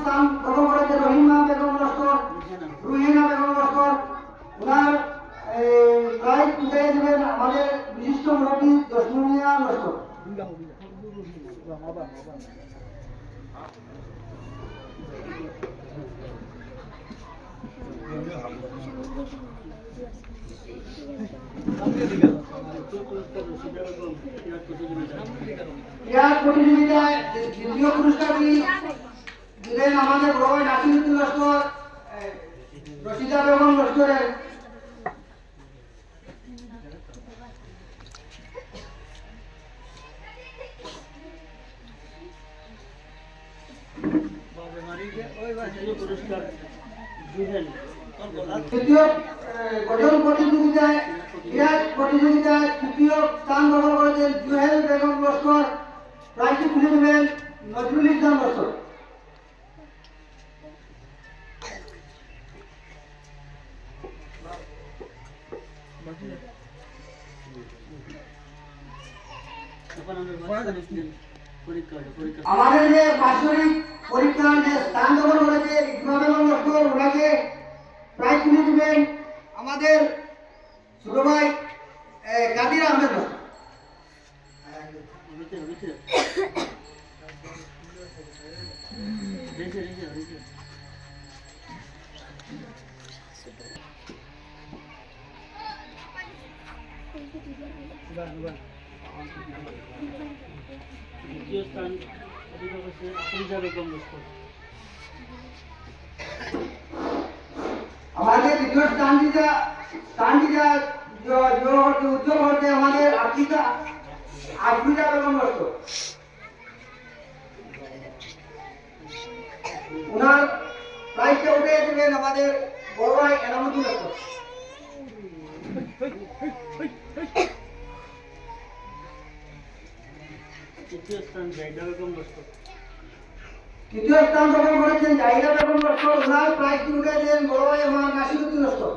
স্থান দখল করেছে রহিমা বেগম লস্কর, রুহিনা বেগম লস্কর। ওনার প্রাইজ উঠে দেবেন আমাদের বিশিষ্ট মুরব্বী জসমিয়া লস্কর। ক্রীড়া প্রতিযোগিতায় দ্বিতীয় পুরস্কারটি দিলেন আমাদের বড় ভাই নাসিরুদ্দিন লস্কর, রশিদা বেগম লস্করের। তৃতীয় গঠন প্রতিযোগিতায় ক্রীড়া প্রতিযোগিতায় তৃতীয় স্থান দখল করেছেন জুহেল বেগম লস্কর। প্রাইজটি তুলে দেবেন নজরুল ইসলাম লস্কর। আমাদের যে বাৎসরিক পরীক্ষার যে স্থান দখল করেছে ইকমা বেগম লস্কর, ওনাকে প্রাইজ তুলে দেবেন আমাদের ছোট ভাই কাদির আহমেদ লস্কর। দ্বিতীয় স্থান অধিকার করেছে আফরোজা বেগম লস্কর। আমাদের দ্বিতীয় স্থানটিটা উজ্জ্বল হচ্ছে আমাদের আফরোজা বেগম লস্কর। ওনার প্রাইজটা উঠে দেবেন আমাদের বড় ভাই এনামুদ্দিন লস্কর। তৃতীয় স্থান জাহিদা বেগম লস্কর। তৃতীয় স্থান দখল করেছেন জাহিদা বেগম লস্কর। ওনার প্রাইজটি উঠে দেন বড় ভাই আমার নাসিরুদ্দিন লস্কর।